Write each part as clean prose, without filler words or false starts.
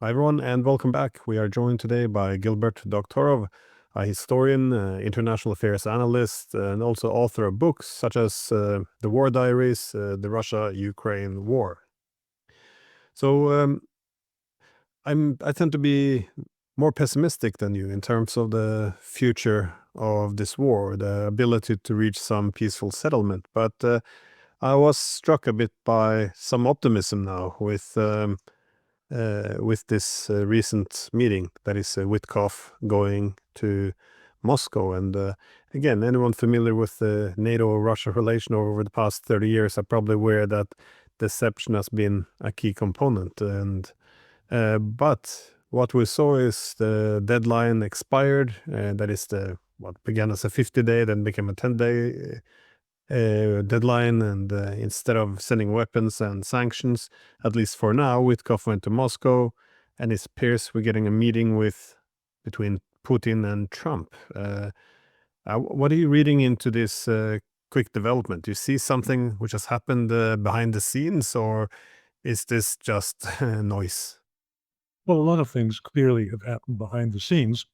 Hi, everyone, and welcome back. We are joined today by Gilbert Doctorow, a historian, international affairs analyst, and also author of books such as The War Diaries, The Russia-Ukraine War. So I tend to be more pessimistic than you in terms of the future of this war, the ability to reach some peaceful settlement. But I was struck a bit by some optimism now with this recent meeting, that is Witkoff going to Moscow. And again, anyone familiar with the NATO-Russia relation over the past 30 years are probably aware that deception has been a key component. And but what we saw is the deadline expired. That is what began as a 50-day, then became a 10-day deadline, and instead of sending weapons and sanctions, at least for now, Witkoff went to Moscow, and his peers were getting a meeting between Putin and Trump. What are you reading into this quick development? Do you see something which has happened behind the scenes, or is this just noise? Well, a lot of things clearly have happened behind the scenes,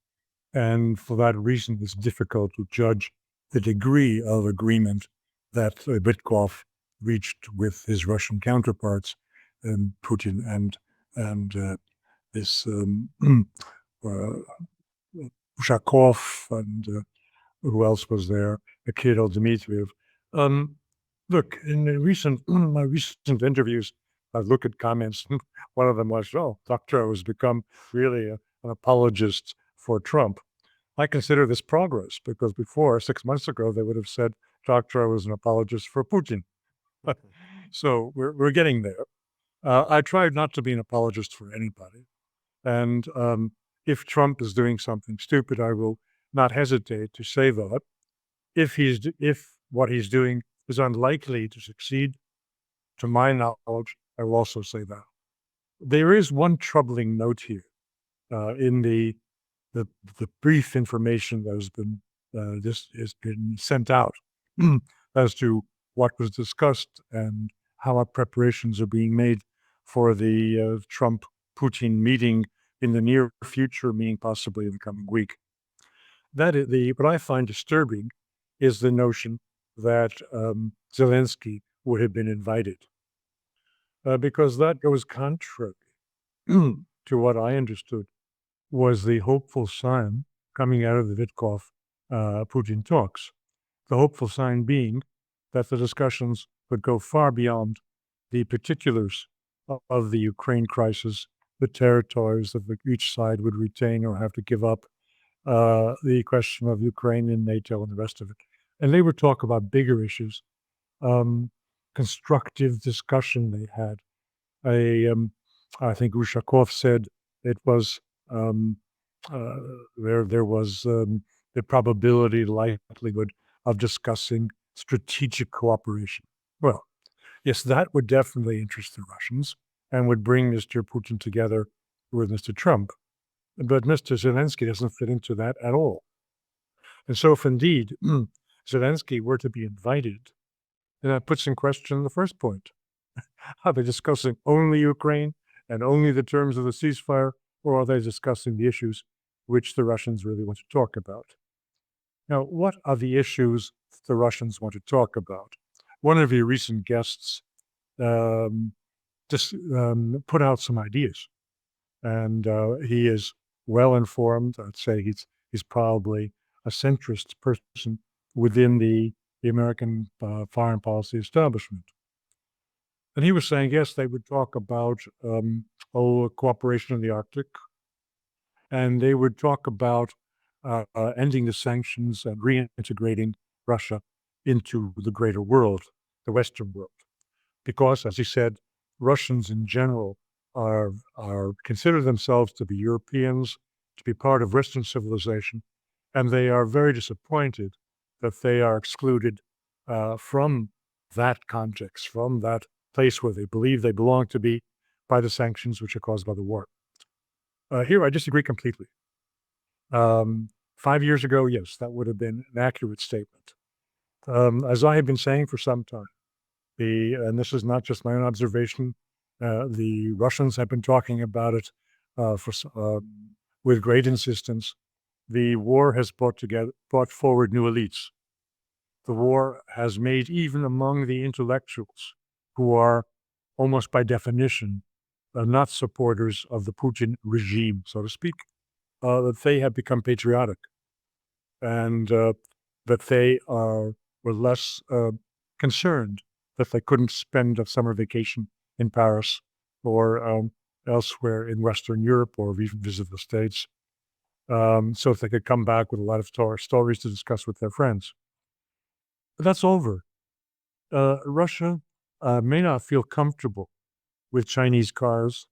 and for that reason, it's difficult to judge the degree of agreement that Bitkov reached with his Russian counterparts, Putin and this uh, Ushakov and who else was there? Kirill Dmitriev. Um, Look, in my recent interviews, I've looked at comments. One of them was, "Oh, Doctorow has become really an apologist for Trump." I consider this progress because before, 6 months ago, they would have said Doctorow was an apologist for Putin. So we're getting there. I tried not to be an apologist for anybody, and if Trump is doing something stupid, I will not hesitate to say that. If what he's doing is unlikely to succeed, to my knowledge, I will also say that. There is one troubling note here in the the brief information that has been this has been sent out as to what was discussed and how our preparations are being made for the Trump-Putin meeting in the near future, meaning possibly in the coming week. That is what I find disturbing is the notion that Zelensky would have been invited, because that goes contrary to what I understood was the hopeful sign coming out of the Vitkov Putin talks. The hopeful sign being that the discussions would go far beyond the particulars of the Ukraine crisis, the territories that each side would retain or have to give up, the question of Ukraine and NATO and the rest of it. And they would talk about bigger issues, constructive discussion they had. I think Ushakov said it was there was the probability, likelihood of discussing strategic cooperation. Well, yes, that would definitely interest the Russians and would bring Mr. Putin together with Mr. Trump. But Mr. Zelensky doesn't fit into that at all. And so if indeed Zelensky were to be invited, then that puts in question the first point. Are they discussing only Ukraine and only the terms of the ceasefire, or are they discussing the issues which the Russians really want to talk about? Now, what are the issues the Russians want to talk about? One of your recent guests just put out some ideas, and he is well informed. I'd say he's probably a centrist person within the American foreign policy establishment. And he was saying, yes, they would talk about cooperation in the Arctic, and they would talk about ending the sanctions and reintegrating Russia into the greater world, the Western world. Because, as he said, Russians in general are consider themselves to be Europeans, to be part of Western civilization, and they are very disappointed that they are excluded from that context, from that place where they believe they belong to be by the sanctions which are caused by the war. Here, I disagree completely. 5 years ago, yes, that would have been an accurate statement. As I have been saying for some time, and this is not just my own observation, the Russians have been talking about it with great insistence. The war has brought forward new elites. The war has made, even among the intellectuals, who are almost by definition not supporters of the Putin regime, so to speak, that they have become patriotic, and that they were less concerned that they couldn't spend a summer vacation in Paris or elsewhere in Western Europe or even visit the States. So if they could come back with a lot of stories to discuss with their friends. But that's over. Russia may not feel comfortable with Chinese cars.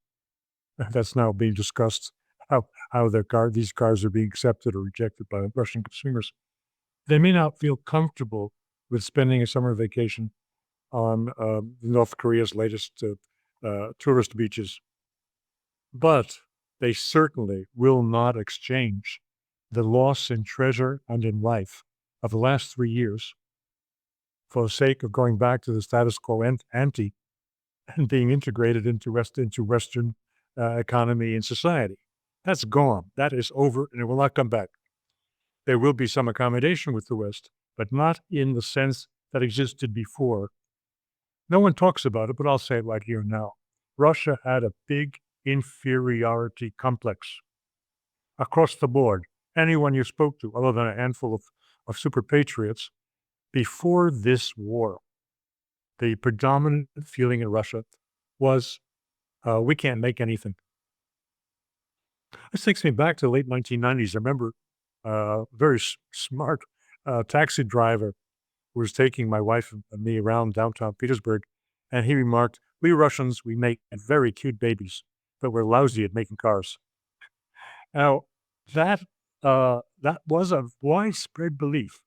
That's now being discussed, how these cars are being accepted or rejected by Russian consumers. They may not feel comfortable with spending a summer vacation on North Korea's latest tourist beaches, but they certainly will not exchange the loss in treasure and in life of the last 3 years for the sake of going back to the status quo ante and being integrated into Western economy and society. That's gone. That is over, and it will not come back. There will be some accommodation with the West, but not in the sense that existed before. No one talks about it, but I'll say it right here now. Russia had a big inferiority complex across the board. Anyone you spoke to, other than a handful of super patriots, before this war, the predominant feeling in Russia was, we can't make anything. This takes me back to the late 1990s. I remember a very smart taxi driver who was taking my wife and me around downtown Petersburg, and he remarked, "We Russians, we make very cute babies, but we're lousy at making cars." Now, that was a widespread belief,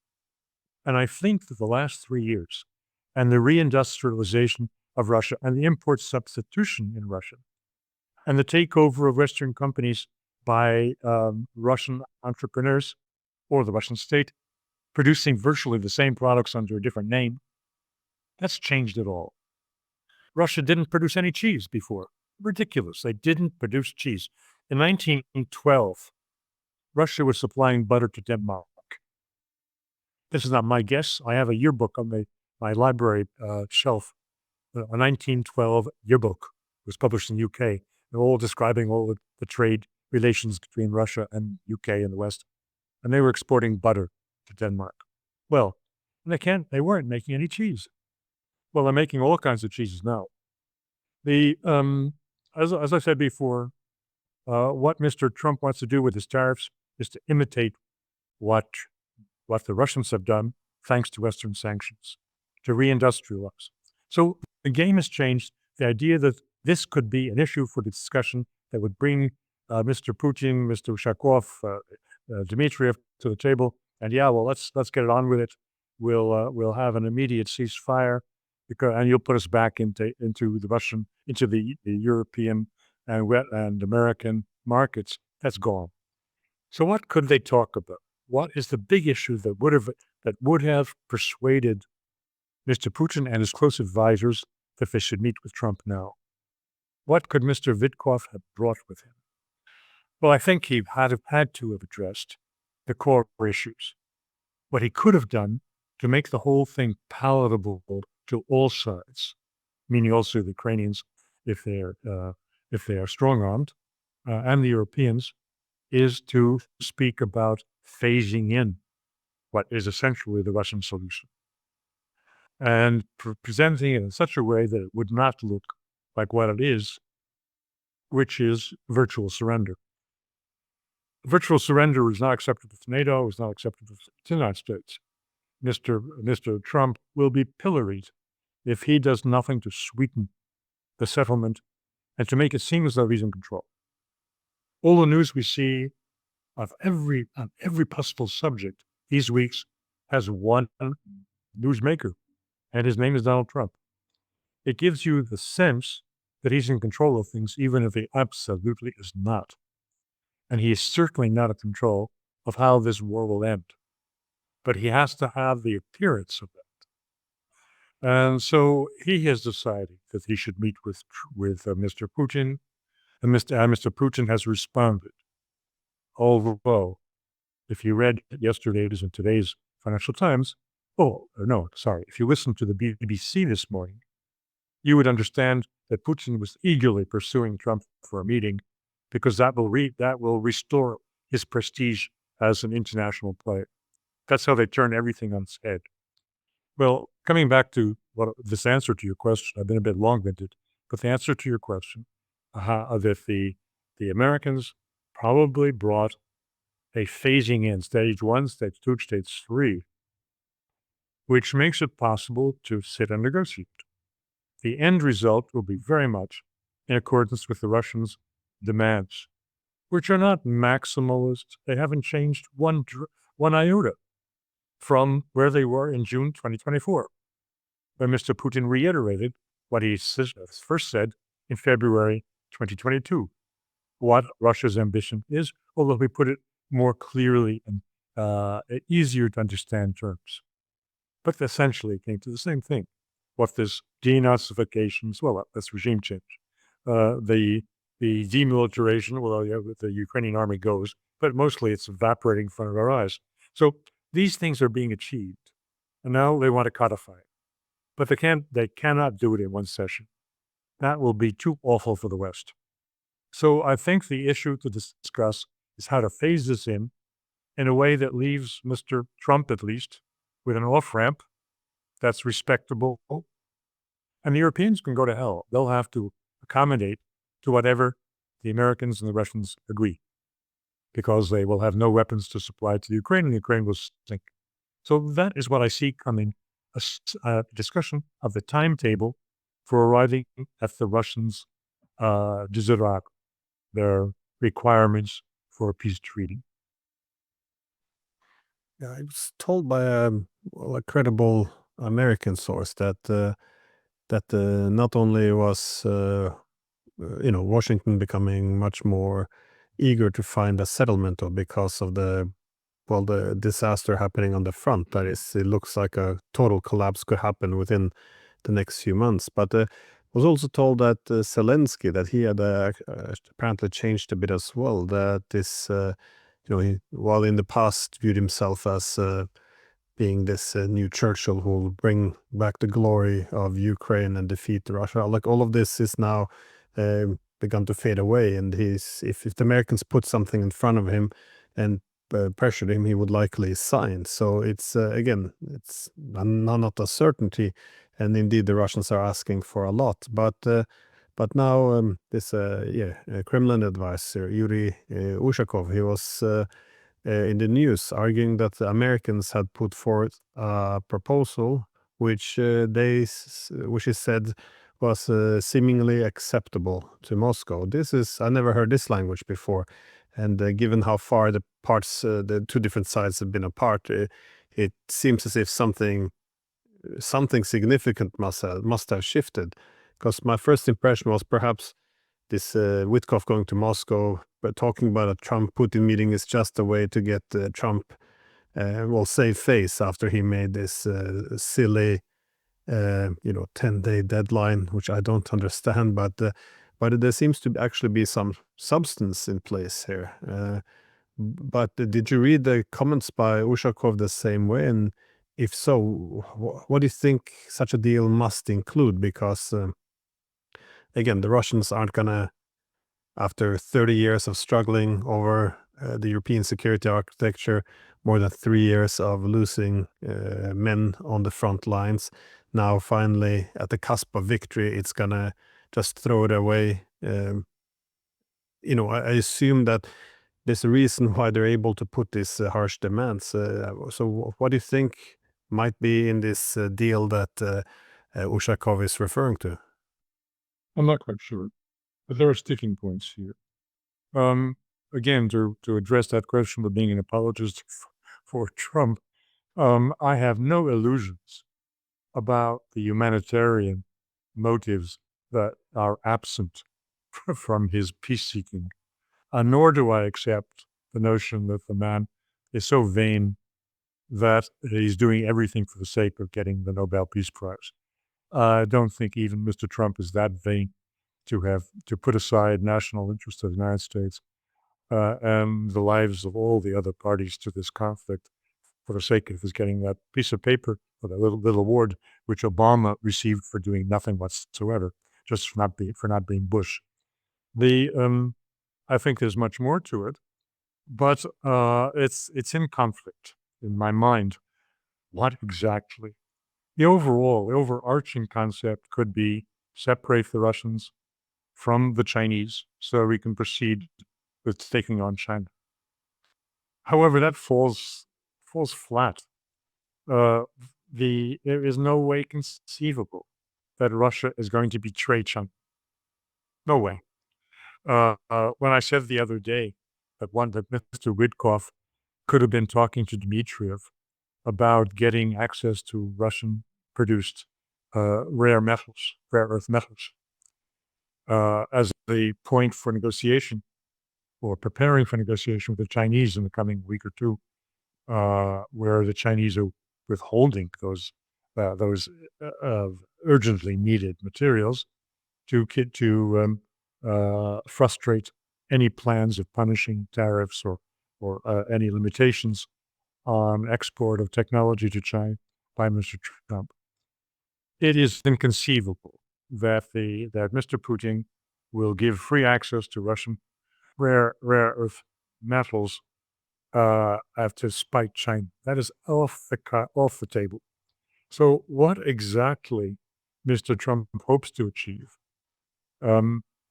and I think that the last 3 years and the reindustrialization of Russia and the import substitution in Russia and the takeover of Western companies by Russian entrepreneurs or the Russian state, producing virtually the same products under a different name, that's changed it all. Russia didn't produce any cheese before. Ridiculous. They didn't produce cheese. In 1912, Russia was supplying butter to Denmark. This is not my guess. I have a yearbook on my library shelf. A 1912 yearbook was published in the UK. They're all describing all the trade relations between Russia and UK and the West. And they were exporting butter to Denmark. Well, they weren't making any cheese. Well, they're making all kinds of cheeses now. As I said before, what Mr. Trump wants to do with his tariffs is to imitate what the Russians have done, thanks to Western sanctions, to reindustrialize. So the game has changed. The idea that this could be an issue for discussion that would bring Mr. Putin, Mr. Ushakov, Dmitriev to the table, and let's get it on with it. We'll have an immediate ceasefire, and you'll put us back into the European and American markets. That's gone. So what could they talk about? What is the big issue that would have persuaded Mr. Putin and his close advisors that they should meet with Trump now? What could Mr. Vitkov have brought with him? Well, I think he had to have addressed the core issues. What he could have done to make the whole thing palatable to all sides, meaning also the Ukrainians, if they are strong-armed, and the Europeans, is to speak about phasing in what is essentially the Russian solution and presenting it in such a way that it would not look like what it is, which is virtual surrender. Virtual surrender is not acceptable to NATO, is not acceptable to the United States. Mr. Trump will be pilloried if he does nothing to sweeten the settlement and to make it seem as though he's in control. All the news we see on every possible subject these weeks has one newsmaker, and his name is Donald Trump. It gives you the sense that he's in control of things, even if he absolutely is not. And he is certainly not in control of how this war will end. But he has to have the appearance of that. And so he has decided that he should meet with Mr. Putin And Mr. Putin has responded. Although, if you read yesterday's and today's Financial Times, if you listen to the BBC this morning, you would understand that Putin was eagerly pursuing Trump for a meeting because that will restore his prestige as an international player. That's how they turn everything on its head. Well, coming back to this answer to your question, I've been a bit long-winded, but the answer to your question, that the Americans probably brought a phasing in, stage 1, stage 2, stage 3, which makes it possible to sit and negotiate. The end result will be very much in accordance with the Russians' demands, which are not maximalist. They haven't changed one iota from where they were in June 2024, when Mr. Putin reiterated what he first said in February 2022, what Russia's ambition is, although he put it more clearly and easier to understand terms. But essentially it came to the same thing. What this denazification, that's regime change. The demilitarization, the Ukrainian army goes, but mostly it's evaporating in front of our eyes. So these things are being achieved, and now they want to codify it. But they cannot do it in one session. That will be too awful for the West. So I think the issue to discuss is how to phase this in a way that leaves Mr. Trump, at least, with an off-ramp that's respectable. And the Europeans can go to hell. They'll have to accommodate to whatever the Americans and the Russians agree, because they will have no weapons to supply to the Ukraine, and the Ukraine will sink. So that is what I see coming, a discussion of the timetable for arriving at the Russians' desiderata, their requirements for a peace treaty. Yeah, I was told by a credible American source that not only was Washington becoming much more eager to find a settlement, or because of the disaster happening on the front, that is, it looks like a total collapse could happen within the next few months. But was also told that Zelensky, that he had apparently changed a bit as well. That this, while in the past viewed himself as being this new Churchill who will bring back the glory of Ukraine and defeat Russia, like all of this is now begun to fade away. And if the Americans put something in front of him and pressured him, he would likely sign. So it's again, it's not a certainty, and indeed the Russians are asking for a lot. But now this Kremlin advisor Yuri Ushakov, he was in the news arguing that the Americans had put forth a proposal which is said was seemingly acceptable to Moscow. I never heard this language before. And given how far the two different sides have been apart, it seems as if something significant must have shifted. Because my first impression was perhaps this Witkoff going to Moscow, but talking about a Trump-Putin meeting is just a way to get Trump save face after he made this silly 10-day deadline, which I don't understand, but there seems to actually be some substance in place here. But did you read the comments by Ushakov the same way? And if so, what do you think such a deal must include? Because again, the Russians aren't gonna, after 30 years of struggling over the European security architecture, more than 3 years of losing men on the front lines, now finally at the cusp of victory, it's gonna just throw it away. I assume that there's a reason why they're able to put these harsh demands. So what do you think might be in this deal that Ushakov is referring to? I'm not quite sure, but there are sticking points here. Again, to address that question of being an apologist for Trump, I have no illusions about the humanitarian motives that are absent from his peace-seeking, nor do I accept the notion that the man is so vain that he's doing everything for the sake of getting the Nobel Peace Prize. I don't think even Mr. Trump is that vain. to put aside national interest of the United States and the lives of all the other parties to this conflict for the sake of his getting that piece of paper or that little award which Obama received for doing nothing whatsoever, just for not being Bush. I think there's much more to it, but it's in conflict in my mind. What exactly? The overarching concept could be separate the Russians from the Chinese so we can proceed with taking on China. However, that falls flat. There is no way conceivable that Russia is going to betray China. No way. When I said the other day that Mr. Witkoff could have been talking to Dmitriev about getting access to Russian-produced rare earth metals, as a point for negotiation or preparing for negotiation with the Chinese in the coming week or two, where the Chinese are withholding those urgently needed materials to frustrate any plans of punishing tariffs or any limitations on export of technology to China by Mr. Trump. It is inconceivable that Mr. Putin will give free access to Russian rare earth metals to spite China. That is off the table. So what exactly Mr. Trump hopes to achieve,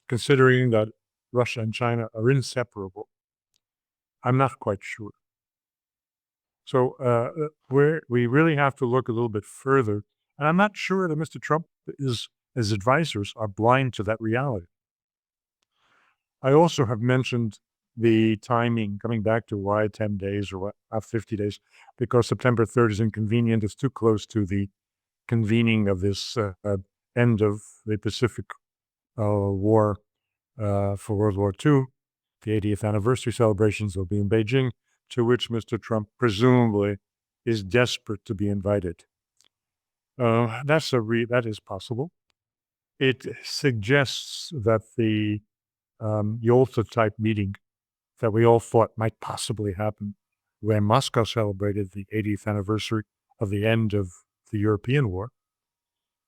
considering that Russia and China are inseparable, I'm not quite sure. So we really have to look a little bit further. And I'm not sure that Mr. Trump his advisors are blind to that reality. I also have mentioned the timing, coming back to why 10 days or 50 days, because September 3rd is inconvenient. It's too close to the convening of this end of the Pacific War for World War II. The 80th anniversary celebrations will be in Beijing, to which Mr. Trump presumably is desperate to be invited. That is possible. It suggests that the Yalta-type meeting that we all thought might possibly happen when Moscow celebrated the 80th anniversary of the end of the European War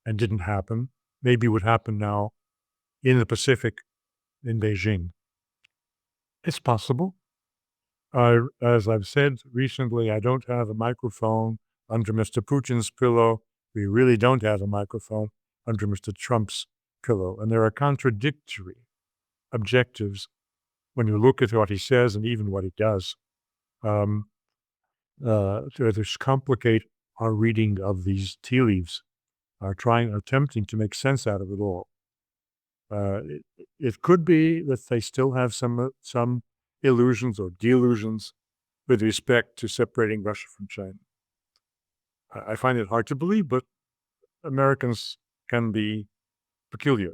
and didn't happen, maybe would happen now in the Pacific in Beijing. It's possible. As I've said recently, I don't have a microphone under Mr. Putin's pillow. We really don't have a microphone under Mr. Trump's pillow. And there are contradictory objectives when you look at what he says and even what he does. To complicate our reading of these tea leaves, attempting to make sense out of it all. It could be that they still have some illusions or delusions with respect to separating Russia from China. I find it hard to believe, but Americans can be peculiar.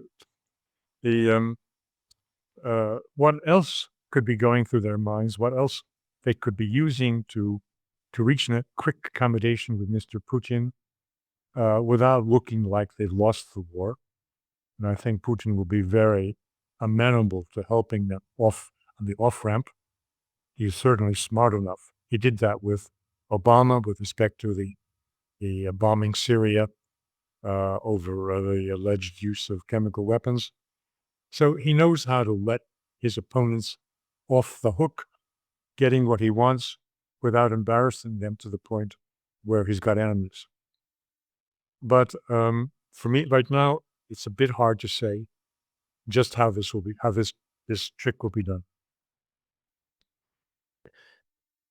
What else could be going through their minds? What else they could be using to reach a quick accommodation with Mr. Putin without looking like they've lost the war? And I think Putin will be very amenable to helping them off on the off-ramp. He's certainly smart enough. He did that with Obama with respect to the bombing Syria over the alleged use of chemical weapons. So he knows how to let his opponents off the hook, getting what he wants without embarrassing them to the point where he's got enemies. But for me right now, it's a bit hard to say just how this trick will be done.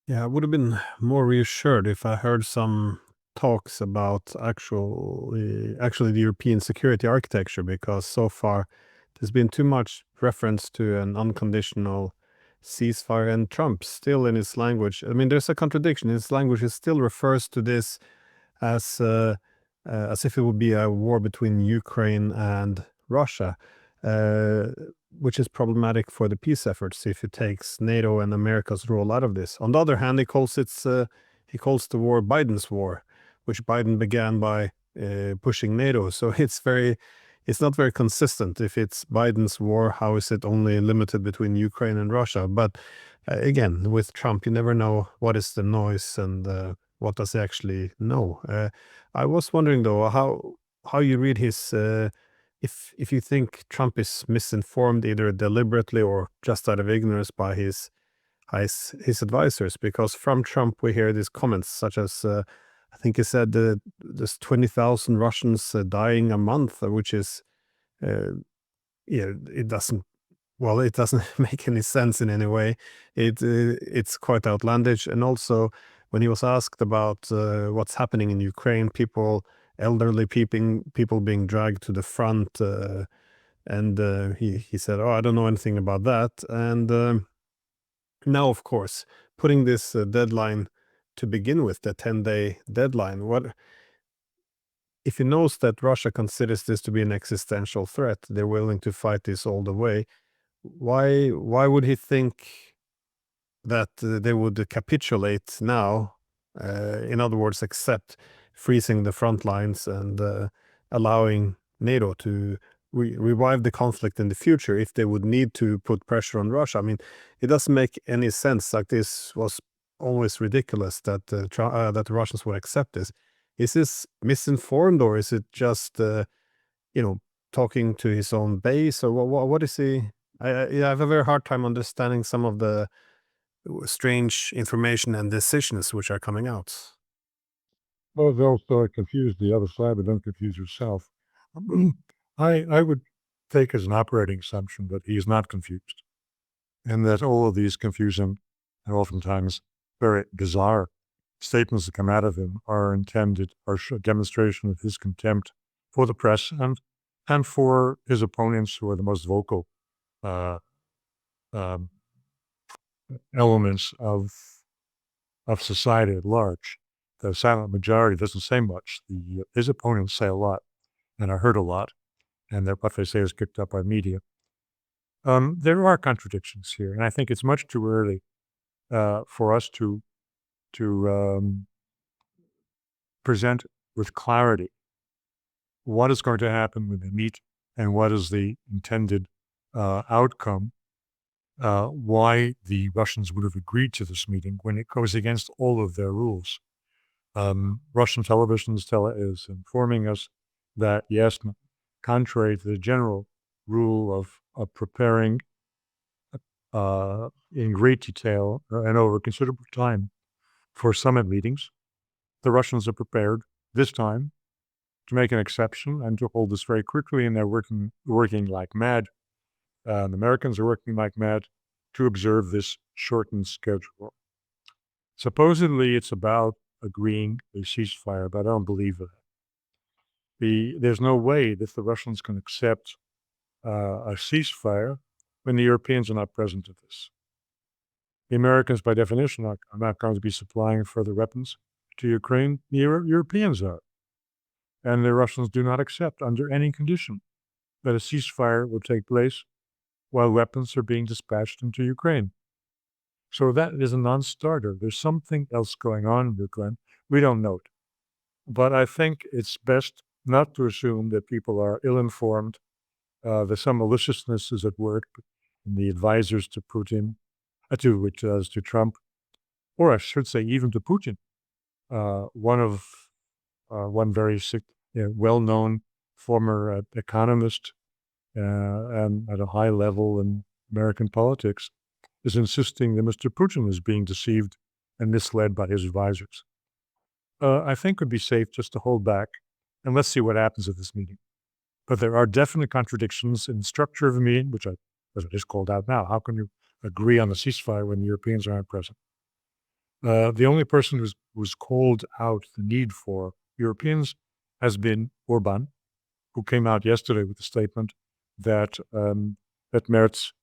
Yeah, I would have been more reassured if I heard some talks about actually the European security architecture, because so far there's been too much reference to an unconditional ceasefire, and Trump still in his language. I mean, there's a contradiction. His language still refers to this as if it would be a war between Ukraine and Russia, which is problematic for the peace efforts if it takes NATO and America's role out of this. On the other hand, he calls the war Biden's war, which Biden began by pushing NATO. So it's very it's not very consistent. If it's Biden's war, how is it only limited between Ukraine and Russia? But again, with Trump, you never know what is the noise and what does he actually know. I was wondering though how you read his. If you think Trump is misinformed either deliberately or just out of ignorance by his advisors, because from Trump we hear these comments such as I think he said there's 20,000 Russians dying a month, which is it doesn't make any sense in any way. It's quite outlandish. And also when he was asked about what's happening in Ukraine, elderly people being dragged to the front, and he said, "Oh, I don't know anything about that." And now, of course, putting this deadline to begin with, the 10-day deadline, what if he knows that Russia considers this to be an existential threat, they're willing to fight this all the way, why would he think that they would capitulate now? In other words, accept freezing the front lines and allowing NATO to revive the conflict in the future if they would need to put pressure on Russia. I mean, it doesn't make any sense. Like, this was always ridiculous that that the Russians would accept this. Is this misinformed, or is it just talking to his own base, or what is he? I have a very hard time understanding some of the strange information and decisions which are coming out. Well, they'll confuse the other side, but don't confuse yourself. I would take as an operating assumption that he is not confused, and that all of these confusing and oftentimes very bizarre statements that come out of him are intended, are a demonstration of his contempt for the press and for his opponents, who are the most vocal um, elements of society at large. The silent majority doesn't say much. His opponents say a lot and are heard a lot, and what they say is picked up by media. There are contradictions here, and I think it's much too early for us to present with clarity what is going to happen when they meet and what is the intended outcome, why the Russians would have agreed to this meeting when it goes against all of their rules. Russian television is informing us that, yes, contrary to the general rule of preparing in great detail and over considerable time for summit meetings, the Russians are prepared this time to make an exception and to hold this very quickly, and they're working like mad. The Americans are working like mad to observe this shortened schedule. Supposedly, it's about agreeing a ceasefire, but I don't believe that. There's no way that the Russians can accept a ceasefire when the Europeans are not present at this. The Americans, by definition, are not going to be supplying further weapons to Ukraine. The Europeans are. And the Russians do not accept, under any condition, that a ceasefire will take place while weapons are being dispatched into Ukraine. So that is a non-starter. There's something else going on in Ukraine. We don't know it. But I think it's best not to assume that people are ill-informed, that some maliciousness is at work in the advisors to Putin, to Trump, or I should say even to Putin. One very well-known former economist and at a high level in American politics is insisting that Mr. Putin is being deceived and misled by his advisors. I think it would be safe just to hold back and let's see what happens at this meeting. But there are definite contradictions in the structure of the meeting, which I just called out now. How can you agree on the ceasefire when the Europeans aren't present? The only person who's called out the need for Europeans has been Orban, who came out yesterday with a statement that Merz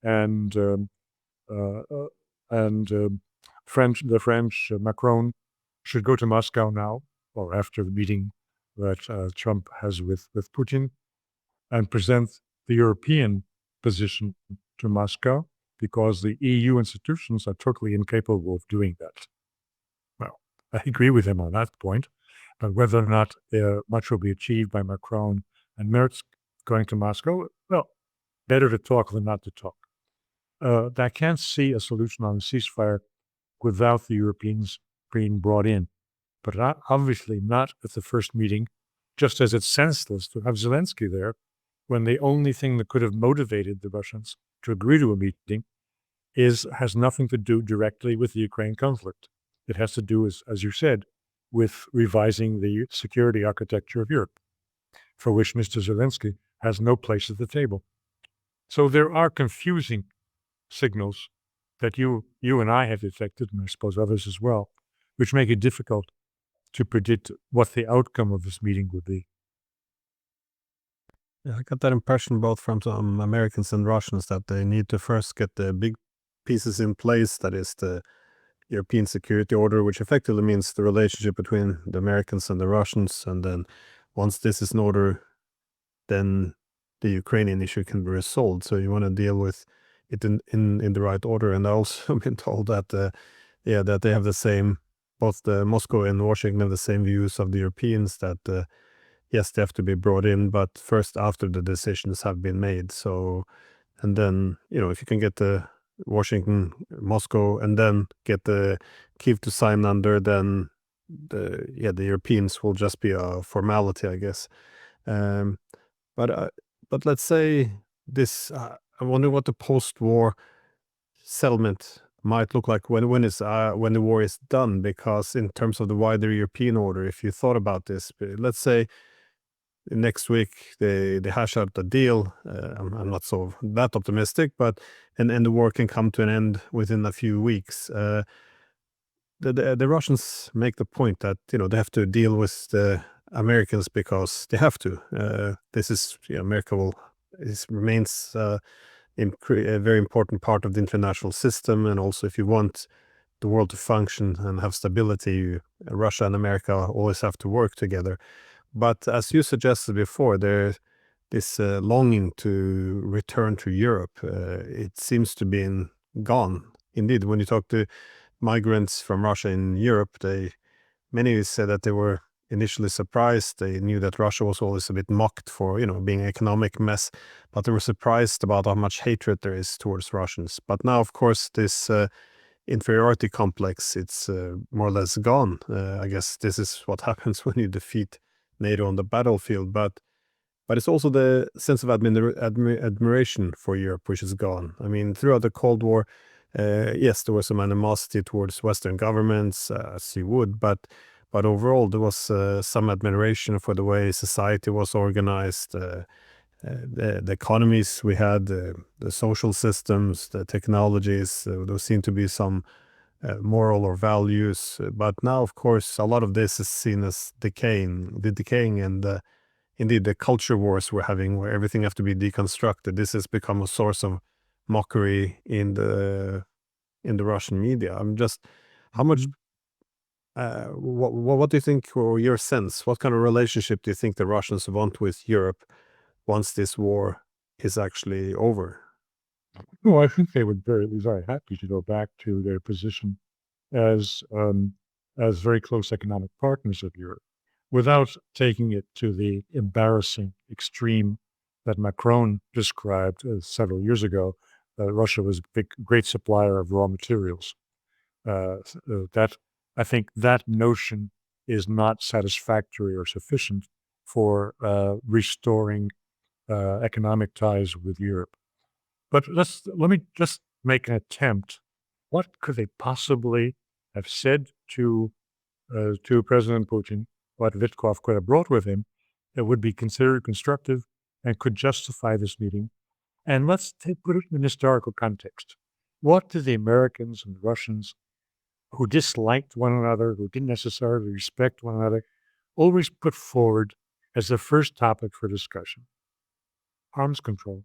and the French Macron should go to Moscow now, or after the meeting that Trump has with Putin, and present the European position to Moscow, because the EU institutions are totally incapable of doing that. Well, I agree with him on that point, but whether or not much will be achieved by Macron and Merz going to Moscow. Well, better to talk than not to talk. I can't see a solution on the ceasefire without the Europeans being brought in, but obviously not at the first meeting, just as it's senseless to have Zelensky there when the only thing that could have motivated the Russians to agree to a meeting has nothing to do directly with the Ukraine conflict. It has to do, as you said, with revising the security architecture of Europe, for which Mr. Zelensky has no place at the table. So there are confusing signals that you and I have detected, and I suppose others as well, which make it difficult to predict what the outcome of this meeting would be. Yeah, I got that impression both from some Americans and Russians that they need to first get the big pieces in place. That is the European security order, which effectively means the relationship between the Americans and the Russians. And then once this is in order, then the Ukrainian issue can be resolved. So you want to deal with it in the right order. And I also been told that, that they have the same, both the Moscow and Washington have the same views of the Europeans that, yes, they have to be brought in, but first after the decisions have been made. So, and then, if you can get the Washington, Moscow, and then get the Kyiv to sign under, then the Europeans will just be a formality, I guess. But let's say this, I wonder what the post-war settlement might look like when the war is done, because in terms of the wider European order, if you thought about this, let's say next week they hash out the deal. I'm not that optimistic, but and the war can come to an end within a few weeks. The Russians make the point that they have to deal with the Americans because they have to. This is America remains a very important part of the international system, and also if you want the world to function and have stability, Russia and America always have to work together. But as you suggested before, there's this longing to return to Europe. It seems to be gone. Indeed, when you talk to migrants from Russia in Europe, many said that they were initially surprised. They knew that Russia was always a bit mocked for, being an economic mess, but they were surprised about how much hatred there is towards Russians. But now, of course, this inferiority complex, it's more or less gone. I guess this is what happens when you defeat NATO on the battlefield, but it's also the sense of admiration for Europe, which is gone. I mean, throughout the Cold War, yes, there was some animosity towards Western governments, as you would, but overall there was some admiration for the way society was organized, the economies we had, the social systems, the technologies. There seemed to be some moral or values, but now, of course, a lot of this is seen as decaying, and indeed the culture wars we're having, where everything has to be deconstructed. This has become a source of mockery in the Russian media. I'm just, how much? What do you think, or your sense? What kind of relationship do you think the Russians want with Europe once this war is actually over? No, I think they would be very happy to go back to their position as very close economic partners of Europe, without taking it to the embarrassing extreme that Macron described several years ago. Russia was a great supplier of raw materials. I think that notion is not satisfactory or sufficient for restoring economic ties with Europe. But let me just make an attempt. What could they possibly have said to President Putin? What Witkoff could have brought with him that would be considered constructive and could justify this meeting? And let's put it in historical context. What did the Americans and Russians, who disliked one another, who didn't necessarily respect one another, always put forward as the first topic for discussion? Arms control.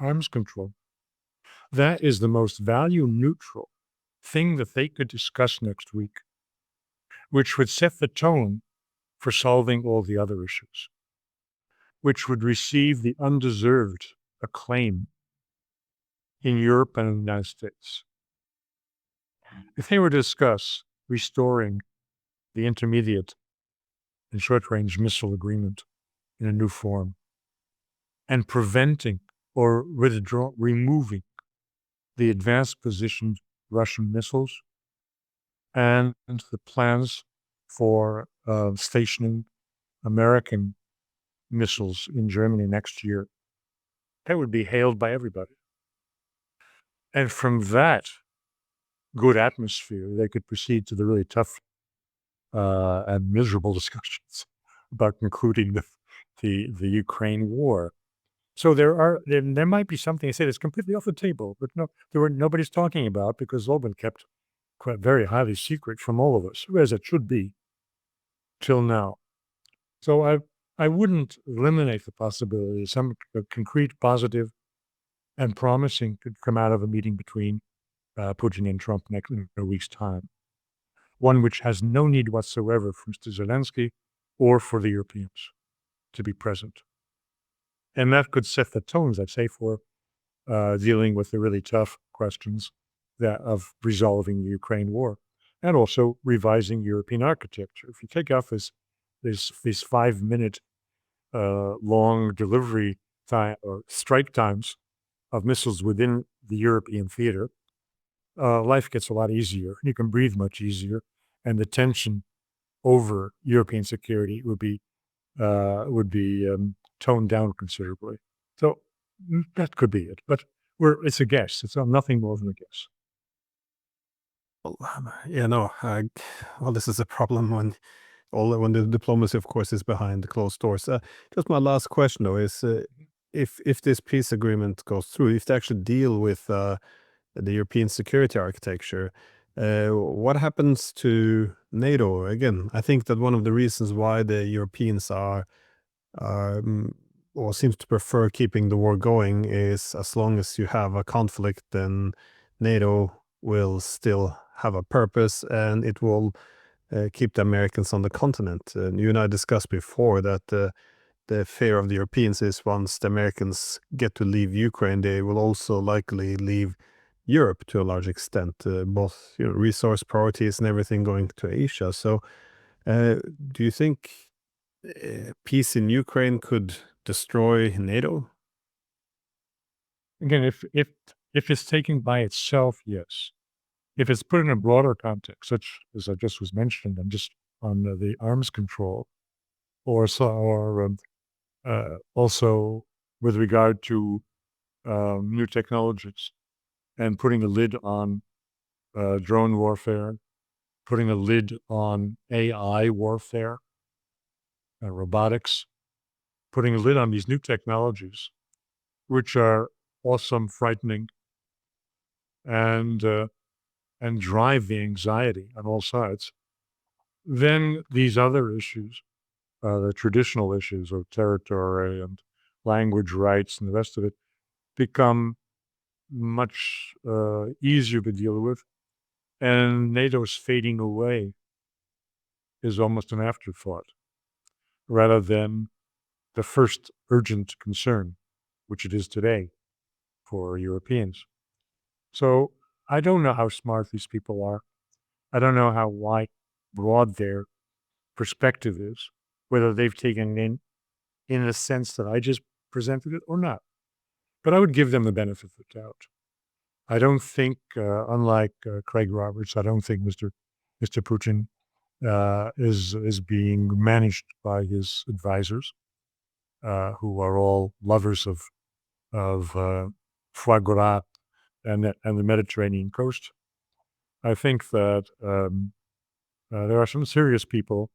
Arms control. That is the most value-neutral thing that they could discuss next week, which would set the tone for solving all the other issues, which would receive the undeserved acclaim in Europe and in the United States. If they were to discuss restoring the intermediate and short-range missile agreement in a new form, and preventing or removing the advanced positioned Russian missiles and the plans for stationing American missiles in Germany next year, that would be hailed by everybody. And from that good atmosphere, they could proceed to the really tough and miserable discussions about concluding the Ukraine war. So there might be something I say that's completely off the table, but nobody's talking about because it's all been kept quite very highly secret from all of us, as it should be till now. So I wouldn't eliminate the possibility some concrete, positive, and promising could come out of a meeting between Putin and Trump next in a week's time. One which has no need whatsoever for Mr. Zelensky or for the Europeans to be present. And that could set the tones, I'd say, for dealing with the really tough questions of resolving the Ukraine war and also revising European architecture. If you take off these 5-minute long delivery time or strike times of missiles within the European theater, life gets a lot easier. You can breathe much easier, and the tension over European security would be toned down considerably. So that could be it, but it's a guess. It's nothing more than a guess. Well, yeah, no. Well, this is a problem when the diplomacy, of course, is behind closed doors. Just my last question, though, is if this peace agreement goes through, if they actually deal with the European security architecture, what happens to NATO? Again, I think that one of the reasons why the Europeans are or seems to prefer keeping the war going is as long as you have a conflict, then NATO will still have a purpose and it will keep the Americans on the continent. And you and I discussed before that the fear of the Europeans is once the Americans get to leave Ukraine, they will also likely leave Europe to a large extent, both resource priorities and everything going to Asia. So do you think peace in Ukraine could destroy NATO? Again, if it's taken by itself, yes. If it's put in a broader context, such as I just was mentioned, and just on the arms control, or also with regard to new technologies, and putting a lid on drone warfare, putting a lid on AI warfare, robotics, putting a lid on these new technologies, which are awesome, frightening, and drive the anxiety on all sides, then these other issues, the traditional issues of territory and language rights and the rest of it, become much easier to deal with. And NATO's fading away is almost an afterthought rather than the first urgent concern, which it is today for Europeans. So I don't know how smart these people are. I don't know how broad their perspective is, whether they've taken it in the sense that I just presented it or not. But I would give them the benefit of the doubt. I don't think, unlike Craig Roberts, I don't think Mr. Putin is being managed by his advisors, who are all lovers of foie gras and the Mediterranean coast. I think that there are some serious people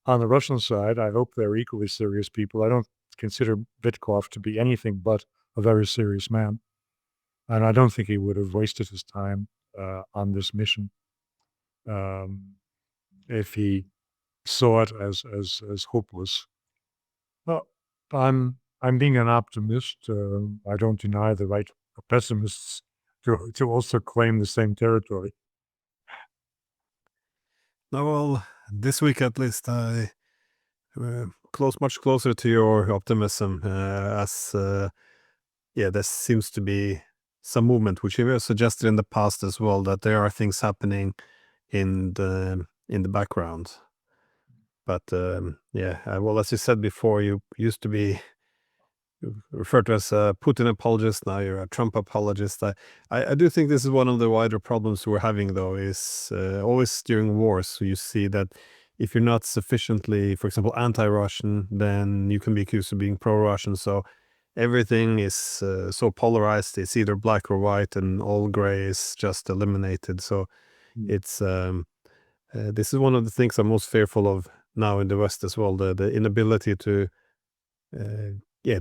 on the Russian side. I hope they're equally serious people. I don't consider Vitkov to be anything but a very serious man. And I don't think he would have wasted his time on this mission if he saw it as hopeless. Well, I'm being an optimist. I don't deny the right of pessimists to also claim the same territory. No, well, this week at least, I much closer to your optimism, as yeah, there seems to be some movement, which you have suggested in the past as well, that there are things happening in the background. But yeah, well, as you said before, you used to be referred to as a Putin apologist. Now you're a Trump apologist. I do think this is one of the wider problems we're having, though, is always during wars. So you see that if you're not sufficiently, for example, anti-Russian, then you can be accused of being pro-Russian. So everything is so polarized. It's either black or white, and all gray is just eliminated. So it's this is one of the things I'm most fearful of now in the West as well. The inability to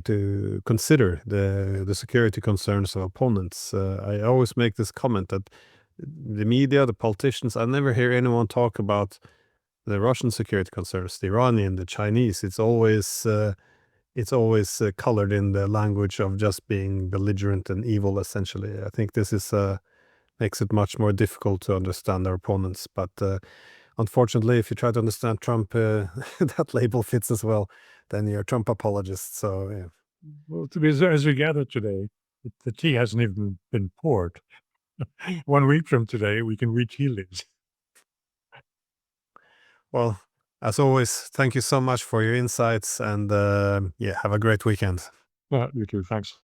to consider the security concerns of opponents. I always make this comment that the media, the politicians, I never hear anyone talk about the Russian security concerns, the Iranian, the Chinese. It's always colored in the language of just being belligerent and evil, essentially. I think this is makes it much more difficult to understand our opponents. But unfortunately, if you try to understand Trump, that label fits as well. Then you're a Trump apologist. So yeah. Well, to be as we gather today, the tea hasn't even been poured. 1 week from today, we can read tea leaves. Well, as always, thank you so much for your insights, and have a great weekend. You too. Thanks.